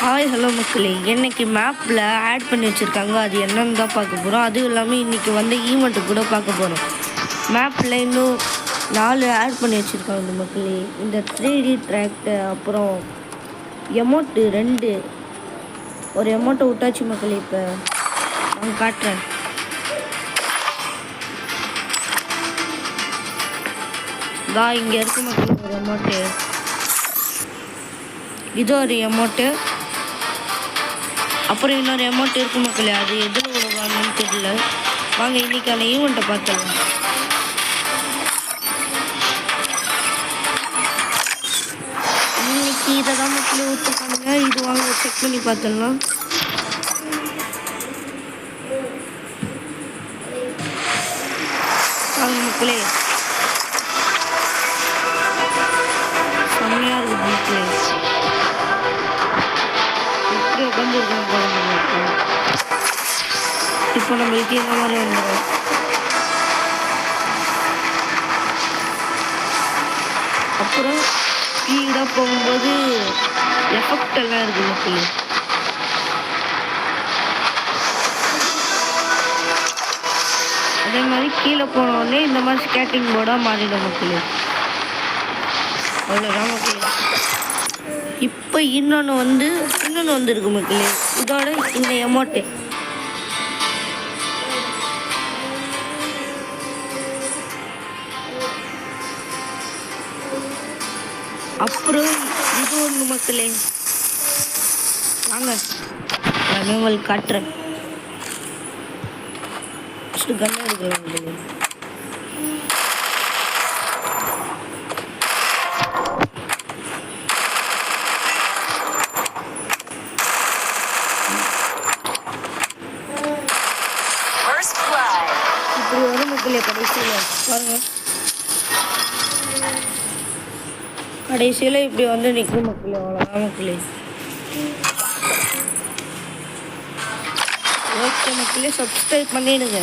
Hi hello மக்களே, இன்னைக்கு மேப்பில் ஆட் பண்ணி வச்சுருக்காங்க. அது என்னன்னு தான் பார்க்க போகிறோம். அதுவும் இல்லாமல் இன்றைக்கி வந்து ஈவெண்ட்டு கூட பார்க்க போகிறோம். மேப்பில் இன்னும் 4 ஆட் பண்ணி வச்சுருக்காங்க மக்களே. இந்த 3D ட்ராக்டு, அப்புறம் எமௌண்ட்டு 2 ஒரு எமௌண்ட்டை விட்டாச்சு மக்களே. இப்போ நான் காட்டுறேன். தான் இங்கே இருக்கு மக்களே ஒரு எமௌண்ட்டு. இது ஒரு எமௌண்ட்டு. அப்புறம் இன்னொரு அமௌண்ட் இருக்கு மக்களே. அது எதில் விடுவாங்கன்னு தெரியல. வாங்க இன்னைக்கான ஈவெண்ட்டை பார்த்துடலாம். இன்னைக்கு இதை தான் மக்களே விட்டுருக்காங்க. இது வாங்க செக் பண்ணி பார்த்துடலாம். வாங்க மக்களே, செம்மையாக இருக்குது மக்களே. இப்போ நம்மளுக்கு இந்த மாதிரி வந்துடும். அப்புறம் ஸ்பீடாக போகும்போது எஃபெக்ட் எல்லாம் இருக்குது மக்களே. அதே மாதிரி கீழே போனோடனே இந்த மாதிரி ஸ்கேட்டிங் போர்டாக மாறிடும் மக்களே. அவ்வளோதான் மக்களே. இப்போ இன்னொன்று வந்துருக்கு மக்களே. இதோட இந்த எமௌண்ட்டு அப்புறம் இது ஒன்று மக்களே. வாங்க நான் உங்களுக்கு காட்டுறேன். ஃபஸ்ட்டு கண்ணை எடுக்கலாம் மக்களே. இப்படி வரும் மக்களே. கடைசியில் இப்படி வந்து நிற்கும் மக்களே. அவ்வளோதான் மக்களே. ஓகே மக்களே, சப்ஸ்கிரைப் பண்ணிடுங்க.